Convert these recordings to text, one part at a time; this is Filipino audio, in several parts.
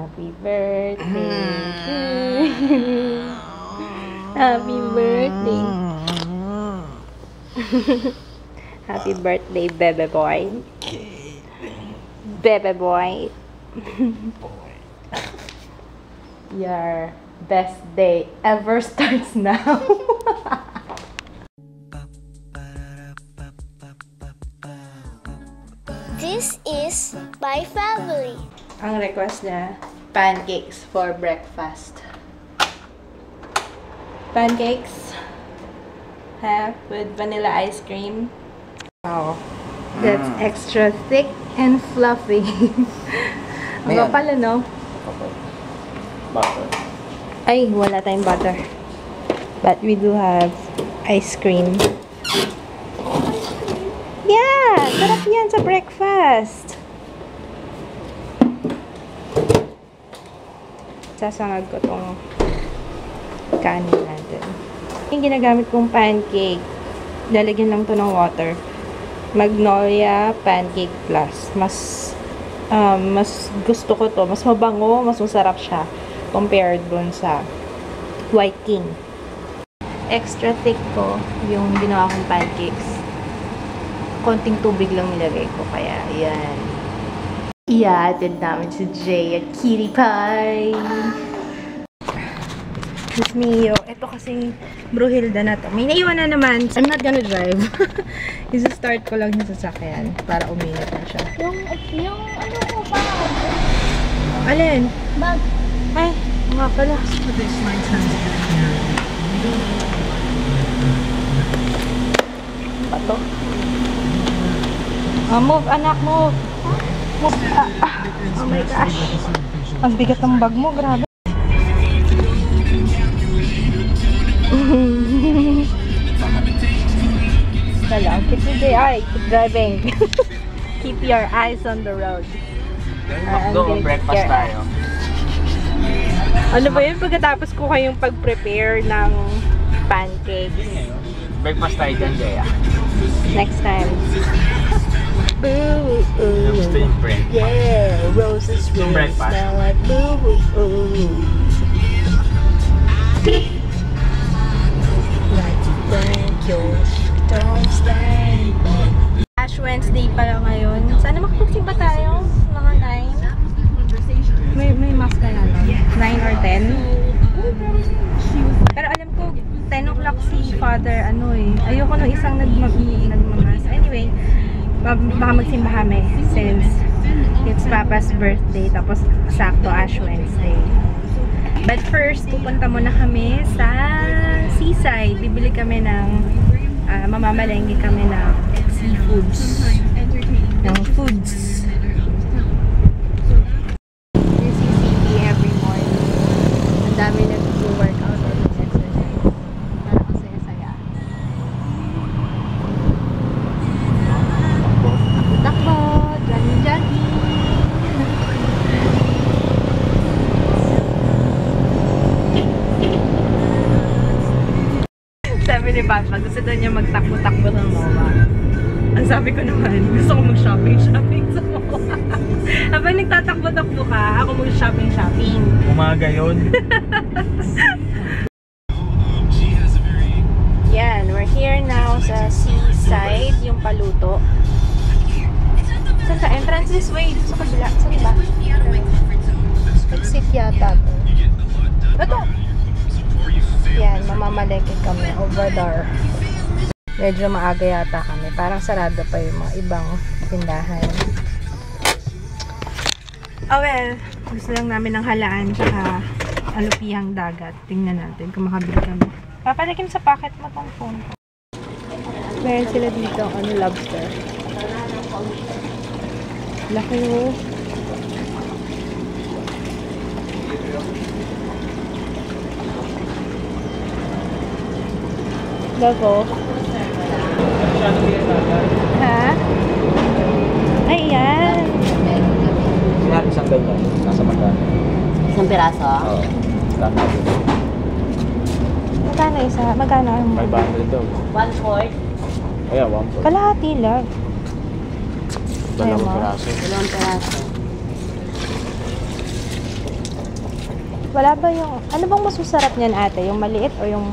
Happy birthday. Happy birthday. Happy birthday, bebe boy. Bebe boy. Your best day ever starts now. This is my family. Ang request niya, pancakes for breakfast. Pancakes with vanilla ice cream. Wow. That's extra thick and fluffy. Ano pala, no? Butter. Ay, wala tayong butter. But we do have ice cream. Yeah! Sarap yan sa breakfast. Sasangag ko tong kanin natin. Yung ginagamit kong pancake, lalagyan lang to ng water. Magnolia Pancake Plus. Mas gusto ko to. Mas mabango, mas masarap siya compared dun sa White King. Extra thick ko yung ginawa kong pancakes. Konting tubig lang nilagay ko, kaya yan. Iatid namin si Jay at kitty pie. Miss Mio, ito kasing Bruhilda na to. May naiwan na naman. I'm not gonna drive. Isa-start ko lang yung sasakyan para uminit na siya. Yung ano ko ba? Alin? Bag. Ay, nga pala. Pato. Move, anak, move. Move. Oh my gosh. Ang bigat ng bag mo, grabe. Hello, keep your eye, keep driving. Keep your eyes on the road. Breakfast tayo. Ano ba yun? Pagkatapos ko kayong pag-prepare ng pancakes. Breakfast tayo dyan, Jaya. Next time. Boo, Gusto yung breakfast. yeah, roses Yung breakfast. smell like boo, like thank you, don't stand. Ash Wednesday pala ngayon. Sana makapagsimba tayo. Mga 9. May mask ka na, no? 9 or 10. Pero alam ko, 10 o'clock si Father, ano eh. Ayoko nung isang nagmamas. Anyway, baka magsimba kami since it's Papa's birthday, tapos sakto Ash Wednesday. But first, pupunta muna kami sa seaside. Bibili kami ng mamamalengke kami ng seafoods. Ng foods. This is CCP every morning. Ang dami nag-workout or exercise. Para kasi saya. Takbo, jogging. Sabi ni Papa, gusto daw niya magtakbo-takbo ng MOA. Ang sabi ko naman, gusto ko mag-shopping sa MOA. Habang nagtatakbo-takbo ka, ako mag-shopping. Umaga yun. Yan, we're here now sa seaside, yung Paluto. Saan ka? Entrance this way, sa kabila. Saan ba? Exit yata to. Ito! Yan, mamamalengke kami over there. Medyo maaga yata kami. Parang sarado pa yung mga ibang tindahan. Oh well, gusto lang namin ng halaan tsaka alupihang dagat. Tingnan natin kung makabili kami. Papalikim sa pocket mo tong phone ko. Meron sila dito, lobster. Laki mo. Logo. Ha? Ay, yan. Sinabi isang ganyan. Nasa magkano? Isang piraso? Oo. Standard. Magkano isa? Magkano ang 500 daw. 1/4. Kaya, 1 kalahati lang. Dalawang Ayun, piraso. Dalawang piraso. Wala ba yung, ano bang mas masarap niyan ate? Yung maliit o yung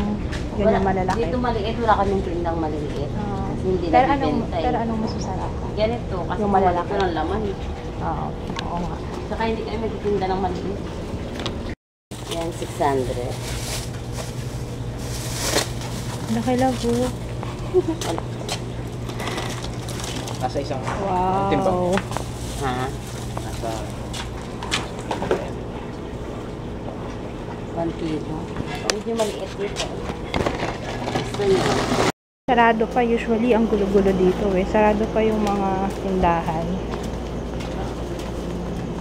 ganyan malalaki? Dito maliit, wala kaming tindang maliit. Ah. Kasi hindi pero na anong, bibenta pero eh. anong mas masarap? Ganito, kasi Yung yung malalaki. malalaki ng laman eh. Oo, oo nga. Saka hindi kami magtitinda ng maliit. Yan, 600. Laki lang po. Nasa isang Wow. timbang. Ha? Nasa 1 kilo. Medyo maliit dito. Gusto niyo? Sarado pa, usually ang gulo-gulo dito eh. Sarado pa yung mga tindahan.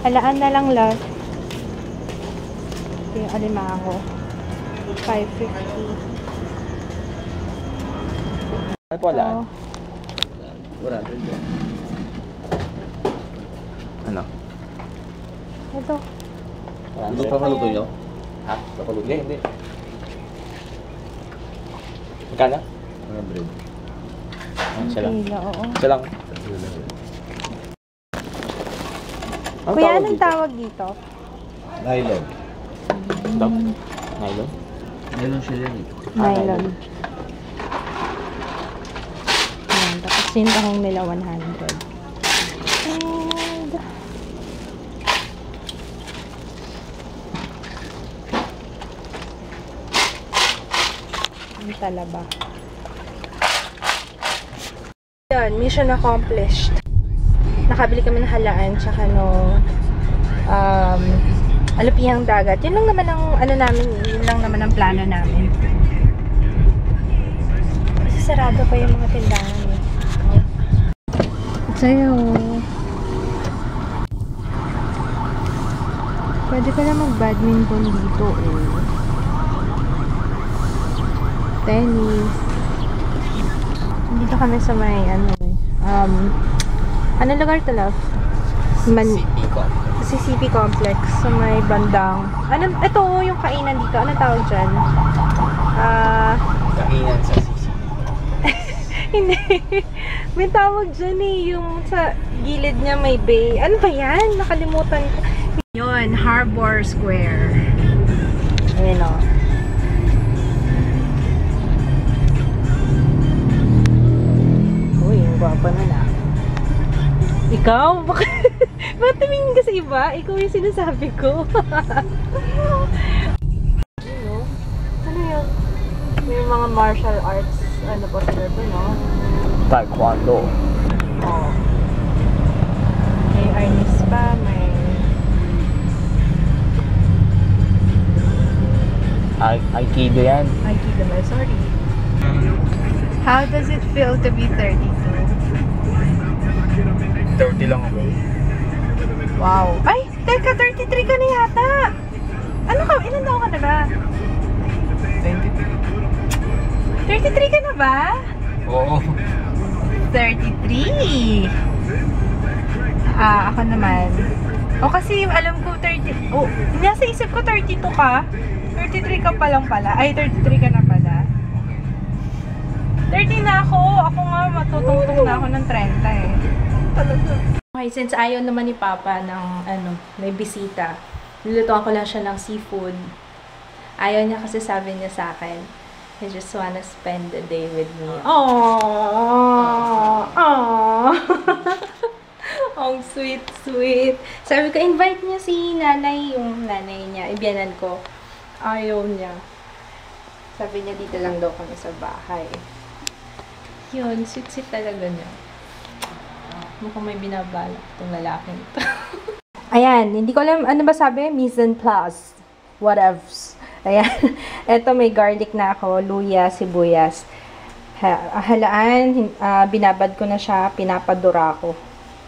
Halaan na lang lahat. Ito yung alimango. 550. ano po wala? Oh. Wala rin po. Ano? Ito. Ano pa maluto nyo? Ha? Papaluto? Hindi. Magkano? 100. Isa lang. Kilo, oo. Isa lang. Anong Kuya, tawag anong dito? tawag dito? Nylon. Nylon? Nylon siya yan eh. Nylon. Ayan, tapos yung tahong nila 100. And... ang talaba. Yun, mission accomplished. Nakabili kami ng halaan tsaka no alupihang dagat. Yun lang naman ang ano namin, yun lang naman ang plano namin. Kasi sarado pa yung mga tindahan eh. Sa'yo. Pwede ka na mag-badminton dito eh. Tennis. Dito kami sa may ano eh. Anong lugar to, love? CCP Complex. Sa may bandang. Ito yung kainan dito. Anong tawag dyan? Kainan sa sisi. Hindi. May tawag dyan eh. Yung sa gilid niya may bay. Ano ba yan? Nakalimutan ko. Yun. Harbor Square. Ayan o. Uy, yung gwapa na na. Ikaw? Bakit tumingin ka sa iba? Ikaw yung sinasabi ko. Ano yun? May mga martial arts. Ano ba sila doon, no? Taekwondo. Oh. May arnis pa, may... Aikido yan. Aikido ba? Sorry. How does it feel to be 32? 30 lang ako. Wow. Ay! Teka, 33 ka na yata! Ano ka? Ilan taon ka na ba? 33 ka na ba? Oo. 33! Ako naman. O kasi alam ko 30... Oh, nasa isip ko 32 ka. 33 ka pa lang pala. Ay, 33 ka na pala. 30 na ako. Ako nga, matutungtong na ako ng 30 eh. Okay, since ayaw naman ni Papa ng may bisita, nilutuan ko lang siya ng seafood. Ayaw niya kasi sabi niya sa akin, I just wanna spend the day with me. Aww! Aww! Ang sweet, sweet. Sabi ko, invite niya si nanay, yung nanay niya. Ibiyanan ko. Ayaw niya. Sabi niya, dito lang daw kami sa bahay. Yun, sweet-sweet talaga niya. Mukhang may binabalak itong lalaking ito. Ayan, hindi ko alam, ano ba sabi? Mise en place. Whatevs. Ayan. Ito, may garlic na ako, luya, sibuyas. Halaan, binabad ko na siya, pinapadura ko.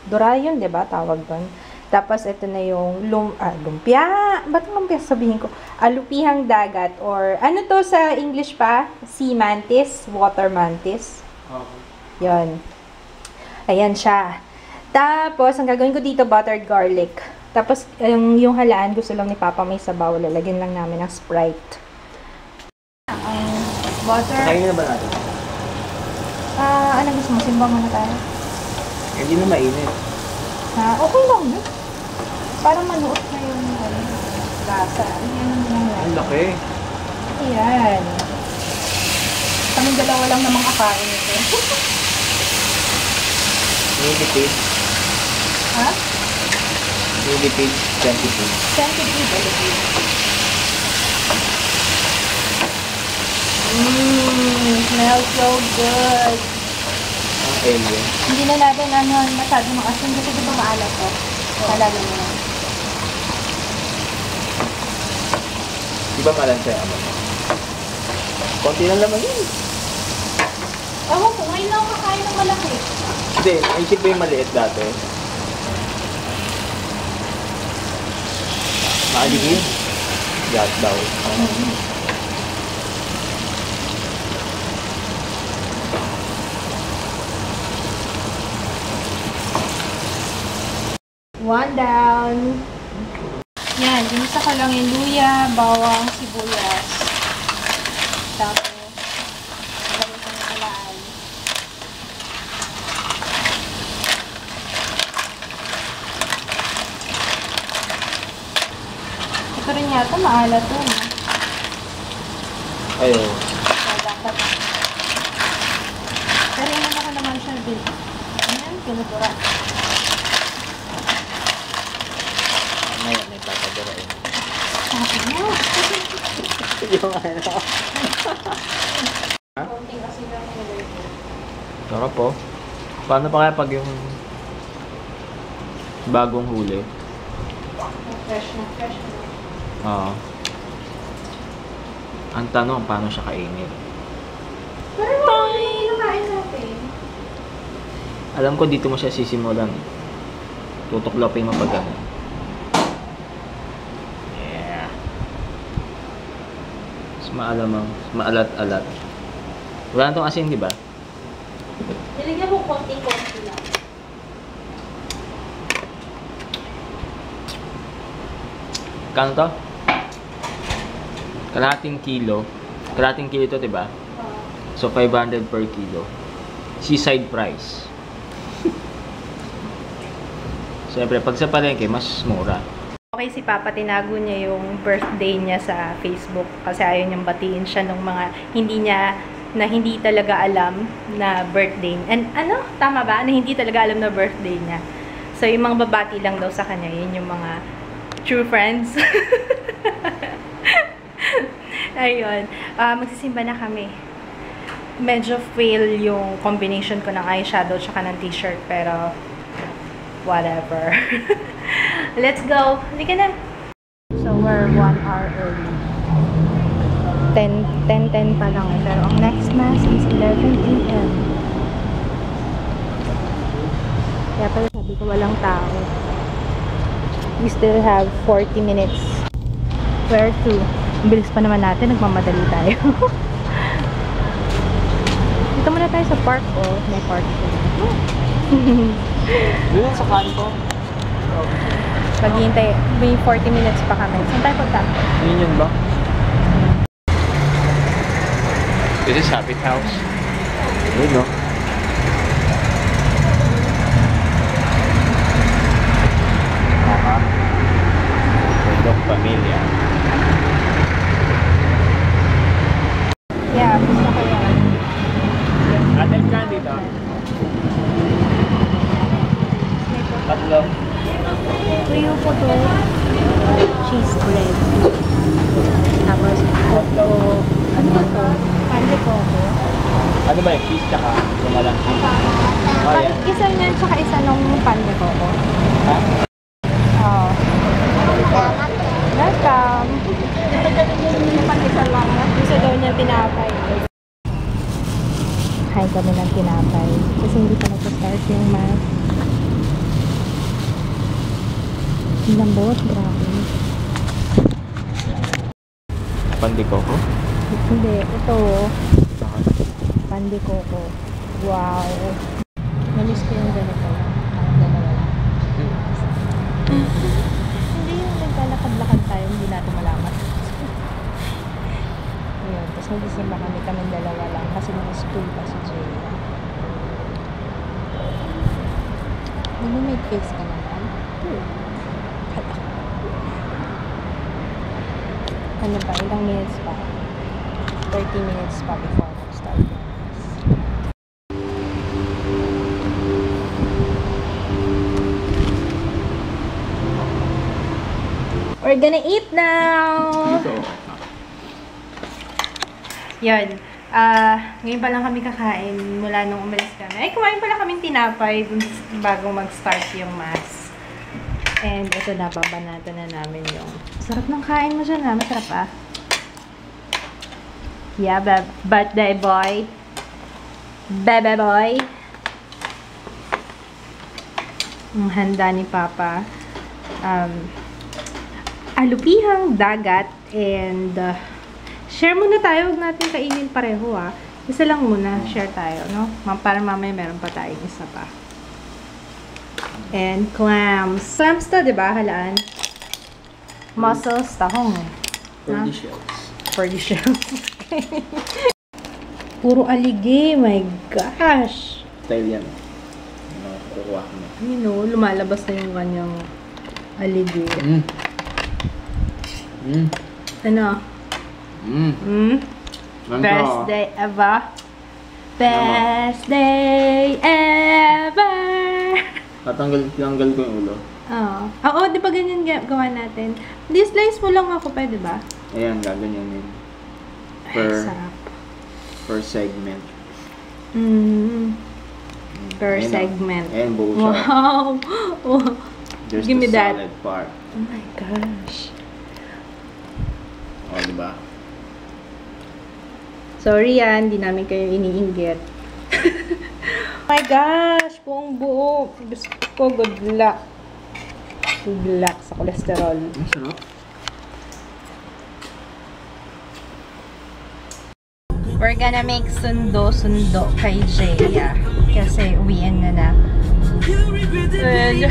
Dura yun, di ba? Tawag doon. Tapos, ito na yung lumpia. Ba't lumpia sabihin ko? Alupihang dagat. Or, ano to sa English pa? Sea mantis, water mantis. Yun. Ayan siya. Tapos, ang gagawin ko dito, buttered garlic. Tapos, yung halaan, gusto lang ni Papa may sabaw. Lalagyan lang namin ng Sprite. Butter. Kainin na ba natin? Ano gusto mo? Simbang muna tayo? Hindi na mainit. Okay lang yun. Parang manuot na yung lasa. Yan ang laki. Ayan. Kaming dalawa lang namang kakain ito. Millipede. Ha? Millipede, centipede. Centipede. Smells so good. Ang alien. Hindi na natin masyado makasin kasi di ba maalat to? Kalala mo na. Di ba malansya yung amoy? Konti lang naman yun. Ewan ko, ngayon lang ako kakain ng malaki. Hindi, naisip ko yung maliit dati. Maaligin. Gat daw. One down. Yan, ginisa ko lang yung luya, bawang, sibuyas. Tapos, lagay ko ng kalaan. Ito rin yata maalat to, no? Ayun. Kaya dapat. Pero inano ko naman siya din. Ayan, pinudura. Ngayon, may papadurain. Sabi mo. Yung ano. Ha? Konting kasi lang nilagay ko. Sarap po. Paano pa kaya pag yung bagong huli? Fresh na, fresh na. Oo. Ang tanong, paano siya kainin? Pero bakit nakain natin? Alam ko dito mo siya sisimulan. Tutuklapin mo pag gano'n. Yeah. Mas maalamang, maalat-alat. Wala na itong asin, di ba? Nilagyan mo konti-konti lang. Kano to? Kalahating kilo. Kalahating kilo ito, di ba? So, 500 per kilo. Seaside price. Siyempre, pag sa palengke, mas mura. Okay, si Papa, tinago niya yung birthday niya sa Facebook kasi ayaw niyang batiin siya ng mga hindi talaga alam na birthday. And ano? Tama ba? Na hindi talaga alam na birthday niya. So, yung mga babati lang daw sa kanya, yun yung mga true friends. Ayun. Magsisimba na kami. Medyo fail yung combination ko ng eyeshadow tsaka ng t-shirt, pero whatever. Let's go. Halika na. So, we're 1 hour early. 10:10 pa lang. Pero ang next mass is 11 p.m. Kaya pala sabi ko walang tao. We still have 40 minutes. Where to? Ang bilis pa naman natin. Nagmamadali tayo. Dito muna tayo sa park. Oh, may park. Doon sa kanto. Maghihintay. May 40 minutes pa kami. Saan tayo punta? Yun ba? This is Happy House. Yun, no? Pwedong pamilya. Yeah, gusto ko yan. Atin ka dito. Tatlo. Tuyo po to. Cheese bread. Tapos, coco. Ano ba to? Pande coco. Ano ba yung cheese tsaka kumalang cheese? Oh, yan. Isa niyan, tsaka isa nung pande coco. Ha? Oo. Welcome. Isa lang. Gusto daw niya tinapay. Kain kami ng tinapay. Kasi hindi pa nag-start yung math. Lambot, grabe. Pandi coco? Hindi, ito oh. Bakit? Pandi coco. Wow. Namiss ko yung ganito. Ang dalawa lang. Hindi yung naglalakad-lakad tayo, hindi natin malaman. Ayun, tapos nagsisimba kaming dalawa lang kasi nag-school pa si Jay. Nag-make face ka naman? ano pa, ilang minutes pa. 30 minutes pa before mag-start. We're gonna eat now! Yun. Ngayon pa lang kami kakain mula nung umalis kami. Ay, kumain pala kaming tinapay dun bago mag-start yung mass. And ito na, babanatan na namin yung... Sarap ng kain mo dyan ha. Masarap ah. Yeah, birthday boy. Bebe boy. Ang handa ni Papa. Alupihang dagat and share muna tayo. Huwag natin kainin pareho ah. Isa lang muna. Share tayo, no? Para mamaya meron pa tayong isa pa. And clams. Clams to, diba? Halaan. Mussels, tahong. Pearly shells. Pearly shells. Puro alige. My gosh. Style yan. Kukuha ko na. You know, lumalabas na yung kanyang alige. Ano? Best day ever. Best day ever. Tanggal ko yung ulo. Oo, di ba ganyan gawa natin? Di-slice mo lang ako, pwede ba? Ayan, gaganyan yun. Sarap. Per segment. Per Ayan, segment. Ayan, buo siya. Wow! Oh. There's Give me the that. solid part. Oh my gosh. O, diba? Sorry yan, hindi namin kayo iniinggit. Oh my gosh, buong buo. Gusto ko, good luck. Good luck sa cholesterol. Ang sarap. We're gonna make sundo-sundo kay Jaya. Kasi uwian na. And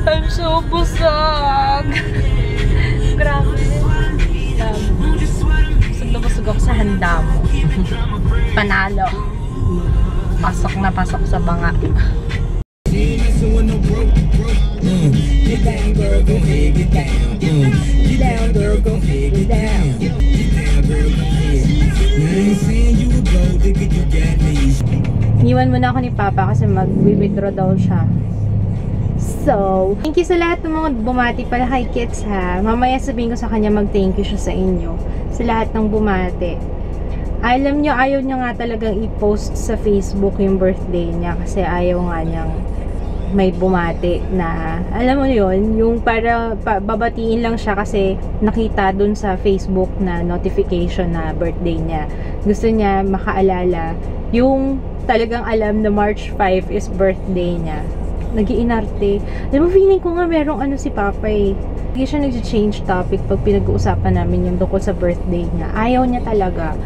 I'm so busog. Grabe. Busog na busog ako sa handa mo. Panalo. Pasok na pasok sa banga. Get down, girl, go ahead, get down. Get down, girl, go ahead, get down. Get down, girl, go ahead. Now I ain't saying you a gold digger, you got me. Iniwan muna ako ni Papa kasi mag-withdraw daw siya. So, thank you sa lahat ng mga bumati pala kay Kits ha. Mamaya sabihin ko sa kanya mag-thank you siya sa inyo. Sa lahat ng bumati. Alam nyo, ayaw niya nga talagang i-post sa Facebook yung birthday niya kasi ayaw nga niyang may bumati na, alam mo yun, yung para babatiin lang siya kasi nakita dun sa Facebook na notification na birthday niya. Gusto niya makaalala yung talagang alam na March 5 is birthday niya. Nag-iinarte. Alam mo, feeling ko nga merong ano si Papa eh. Hindi siya nag-change topic pag pinag-uusapan namin yung tungkol sa birthday niya. Ayaw niya talaga.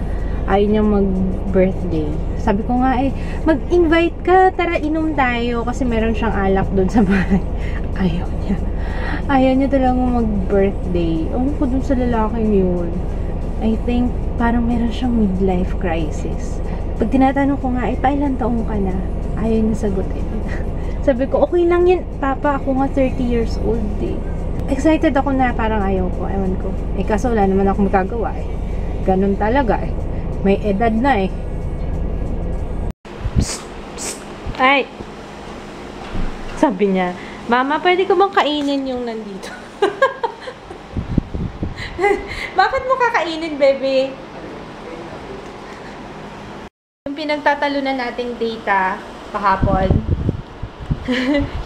Ayaw niya mag-birthday. Sabi ko nga eh, mag-invite ka, tara inom tayo kasi meron siyang alak doon sa bahay. Ayaw niya. Ayaw niya talaga mag-birthday. Ewan ko dun sa lalaking yun. I think parang meron siyang midlife crisis. Pag tinatanong ko nga, pailan taong ka na? Ayaw niya sagutin. Sabi ko, okay lang yan, Papa, ako nga 30 years old eh. Excited ako na parang ayaw ko, ewan ko. Eh kaso wala naman ako magagawa eh. Ganun talaga eh. May edad na eh. Psst, psst. Ay! Sabi niya, Mama, pwede ko bang kainin yung nandito? Bakit mo kakainin, bebe? Yung pinagtatalunan nating data kahapon,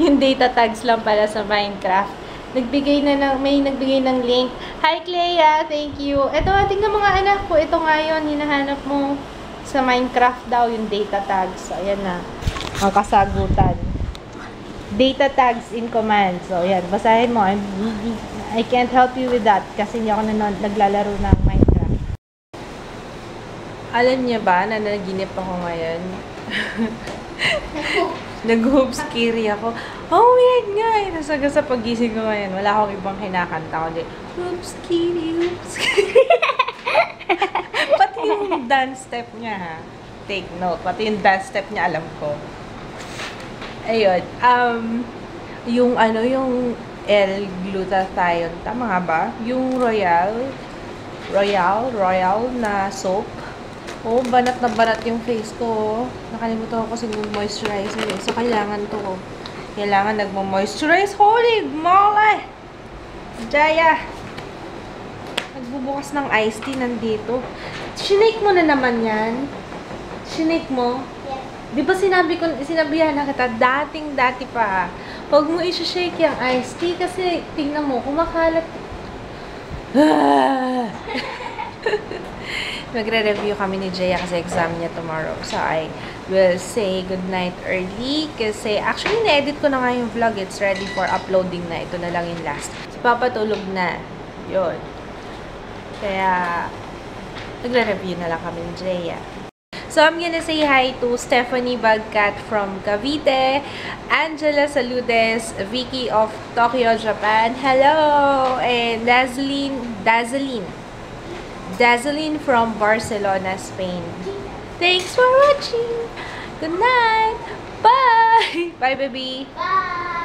yung data tags lang pala sa Minecraft. May nagbigay ng link. Hi, Clea! Thank you. Ito, tingnan mga anak ko. Ito nga yun, hinahanap mo sa Minecraft daw yung data tags. So, ayan na. Ang kasagutan. Data tags in command. So, ayan. Basahin mo. I can't help you with that kasi hindi ako naglalaro ng Minecraft. Alam niya ba na naginip ako ngayon? Nag-hoopskiri ako. Oh, weird nga eh. Nasaga sa pagising ko ngayon. Wala akong ibang kinakanta ko. Hoopskiri, hoopskiri. Pati yung dance step niya ha. Take note. Pati yung dance step niya alam ko. Ayun. Yung L-glutathione. Tama nga ba? Yung Royal. Royal na soap. Oh, banat na banat yung face ko. Nakalimutan ko kasi mag-moisturizer eh. So, kailangan to. Kailangan nagmo-moisturize. Holy moly! Jaya! Nagbubukas ng iced tea nandito. Shinake mo na naman yan. Shinake mo? Di ba sinabihan na kita, dating-dati pa. Huwag mo i-shake yung iced tea kasi tingnan mo, kumakalat. Magre-review kami ni Jaya kasi exam niya tomorrow. So, I will say goodnight early kasi actually, na-edit ko na nga yung vlog. It's ready for uploading na. Ito na lang yung last. So, papatulog na. Yun. Kaya, magre-review na lang kami ni Jaya. So, I'm gonna say hi to Stephanie Bagcat from Cavite, Angela Saludes, Vicky of Tokyo, Japan. Hello! And Dazzling from Barcelona, Spain. Thanks for watching! Good night! Bye! Bye, baby! Bye!